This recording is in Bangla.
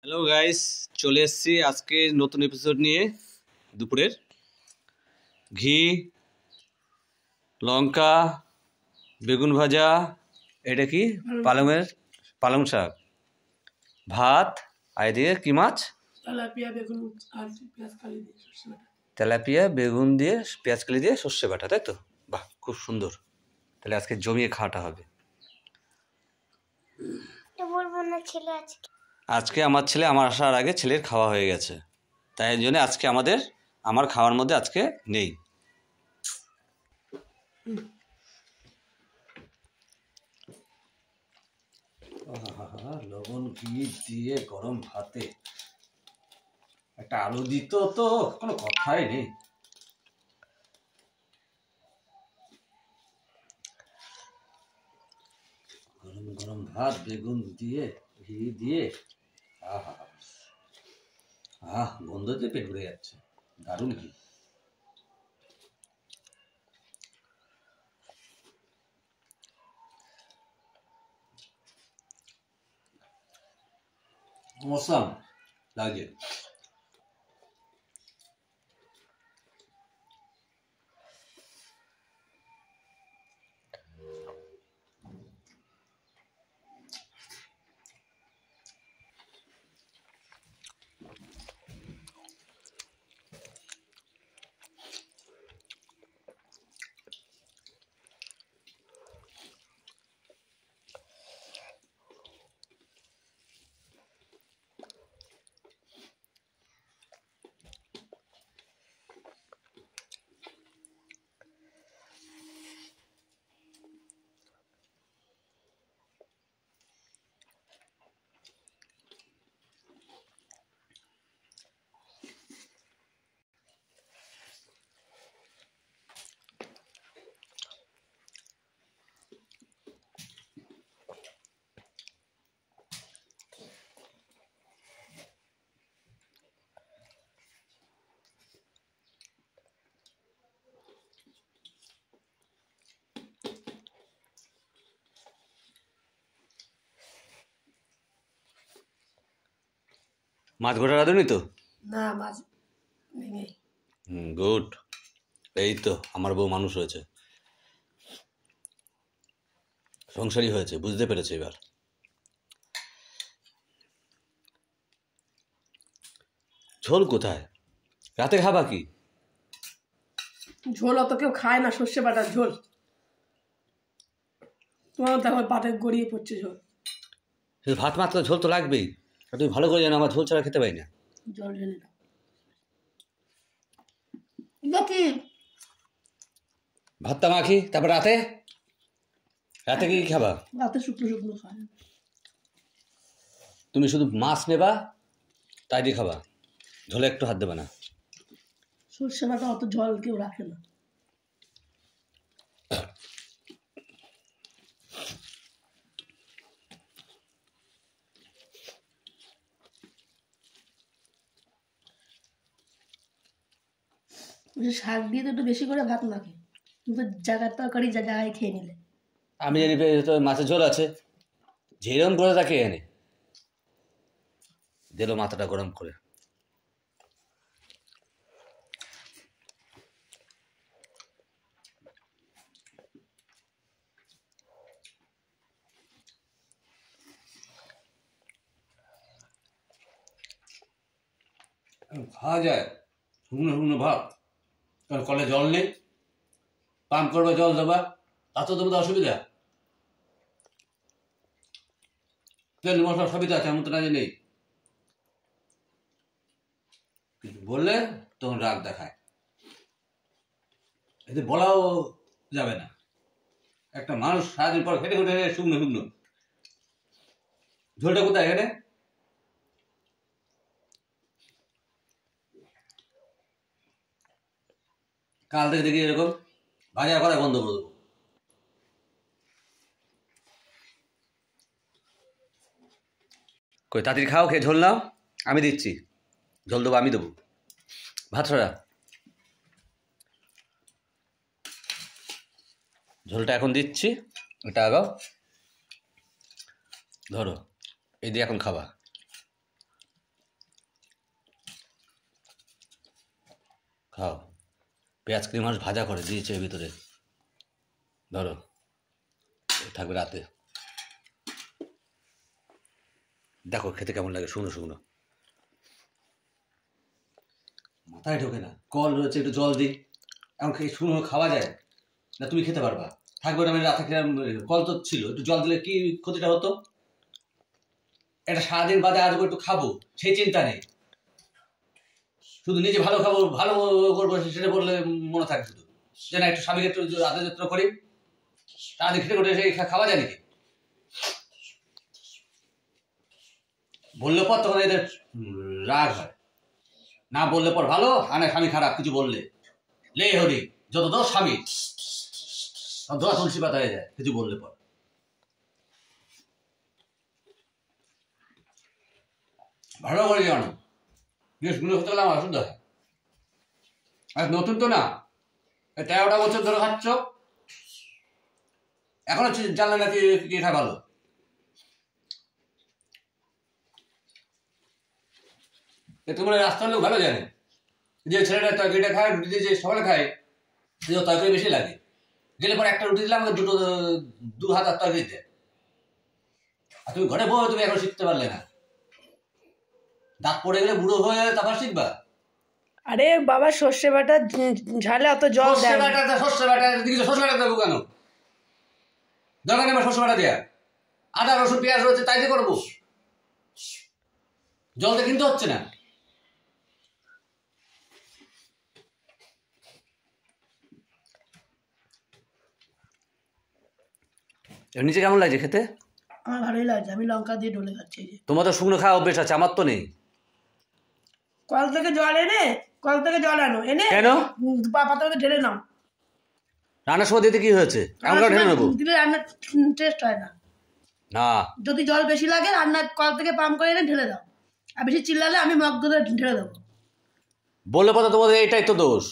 হ্যালো গাইস, চলে এসেছি আজকে নতুন এপিসোড নিয়ে। দুপুরের ঘি, লঙ্কা, বেগুন ভাজা, এটা কি পালং শাক, ভাত, আর এদিকে কি মাছ? তেলাপিয়া বেগুন দিয়ে পেঁয়াজ কালি দিয়ে সর্ষে বাটা, তাই তো? বাহ, খুব সুন্দর। তাহলে আজকে জমিয়ে খাওয়াটা হবে। আজকে আমার ছেলে আমার আসার আগে ছেলের খাওয়া হয়ে গেছে, তাই জন্য আজকে আমার খাওয়ার মধ্যে আজকে নেই। লবণ ঘি দিয়ে গরম ভাতে একটা আলু দিত তো কোনো কথাই নেই। গরম গরম ভাত বেগুন দিয়ে ঘি দিয়ে গন্ধতে পেট ভরে যাচ্ছে। দারুণ ঘি। মশাম লাগে। মাছ গোটা রাঁধুনি তো? না, মাছ নেই। গুড। এই তো আমার বউ মানুষ হয়েছে, সংসারী হয়েছে, বুঝতে পেরেছে এবার। ঝোল কোথায়? রাতে খাবা কি? ঝোল অত কেউ খায় না, সর্ষে বাটার ঝোল। তোমার দেখো পাটে গড়িয়ে পড়ছে ঝোল। ভাত মাত্র ঝোল তো লাগবেই। তুমি ভালো করে জানো আমার ঝোল ছাড়া খেতে পাই না। জল ঢেলে দাও কি ভাতটা মাখি, তারপর রাতে কি খাবা? রাতে শুকনো শুকনো খায়। তুমি শুধু মাছ নেবা, তাই দিয়ে খাবা, ঝোলে একটু হাত দেবে না। সর্ষে বাটা অত জল কেউ রাখে না। শাক দিয়ে তো একটু বেশি করে ভাত মাখে, কিন্তু জায়গার তরকারি জায়গায় খেয়ে নিলে। আমি জানি মাছের ঝোল আছে, যেরকম করে তাকে এনে দিল মাথাটা গরম করে। খাওয়া যায় শুকনো শুকনো ভাত, কলে জল নেই, পাম্প করবে জল দেবা, তাতে তোমাদের অসুবিধা? তেল মশলা সবই তো আছে, এমন তো না যে নেই। কিছু বললে তখন রাগ দেখায়, এতে বলাও যাবে না। একটা মানুষ সারাদিন পর খেটে খুঁটে শুকনো শুকনো, ঝোলটা কোথায় এখানে? কাল থেকে দেখি এরকম ভাজা করা বন্ধ করে দেবো। কই তাড়াতাড়ি খাও, খেয়ে ঝোল নাও, আমি দিচ্ছি। ঝোল দেবো আমি দেবো, ভাত ছড়া। ঝোলটা এখন দিচ্ছি, এটা আগাও, ধরো, এই দিয়ে এখন খাবা। খাও। পেঁয়াজ কি মাছ ভাজা করে দিয়েছে এর ভিতরে, ধরো থাকবে রাতে। দেখো খেতে কেমন লাগে, শুকনো শুকনো, মাথায় ঢোকে না। কল রয়েছে, একটু জল দিই, এমন খেয়ে শুকনো খাওয়া যায় না? তুমি খেতে পারবা? থাকবে না? আমি রাতে কল তো ছিল, একটু জল দিলে কি ক্ষতিটা হতো? এটা সারাদিন বাদে আসবো একটু খাবো, সেই চিন্তা নেই। শুধু নিজে ভালো খাবো, ভালো করবো সেটা বললে মনে থাকে শুধু, যে না একটু স্বামীকে একটু আদর যত্ন করি। সারাদিন খেটে খুটে সেই খাওয়া যায় নাকি? বললে পর তখন এদের রাগ হয়, না বললে পর ভালো, আর না স্বামী খারাপ কিছু বললে লে হরি, যত দোষ স্বামী, ধোয়া তুলসী পাতা হয়ে যায় কিছু বললে পর। ভালো করে জানো জিনিসগুলো হতে গেলে আমার অসুবিধা হয়। আর নতুন তো না, 13টা বছর ধরে খাচ্ছ, এখনো জানলে না কি খায় ভালো। তোমরা রাস্তার লোক ভালো জানে যে ছেলেটা তরকারিটা খায়, রুটি দিয়ে যে সকালে খায়, যে তরকারি বেশি লাগে, গেলে পরে একটা রুটি দিলে আমাকে দুটো 2 হাত আর তরকারি দেয়। আর তুমি ঘরে বউ, তুমি এখন শিখতে পারলে না, দাঁত পড়ে গেলে বুড়ো হয়ে গেলে তারপর শিখবা। আরে বাবা, সর্ষে বাটা ঝালে অত জল সর্ষে দেয় না। বাটা দিকে সর্ষে বাটা দেবো কেন? দরকার নেই আমার সর্ষে বাটা দেওয়া, আদা রসুন পেঁয়াজ রয়েছে তাই দিয়ে করবো, জল দিয়ে কিনতে হচ্ছে না। নিচে কেমন লাগছে খেতে? আমার ভালোই লাগছে, আমি লঙ্কা দিয়ে ঢলে খাচ্ছি। এই যে তোমার তো শুকনো খাওয়া অভ্যেস আছে, আমার তো নেই। কল থেকে জল আনো, এনে কেন? পাতা মধ্যে ঢেলে নাও। রান্নার সময় দিতে কি হয়েছে? এমন করে ঢেলে নেবো? দিলে রান্নার টেস্ট হয় না। না, যদি জল বেশি লাগে, রান্নার কল থেকে পাম্প করে এনে ঢেলে দাও। আর বেশি চিল্লালে আমি মগ ধরে ঢেলে দেবো। বললে পথে তোমাদের এইটাই তো দোষ।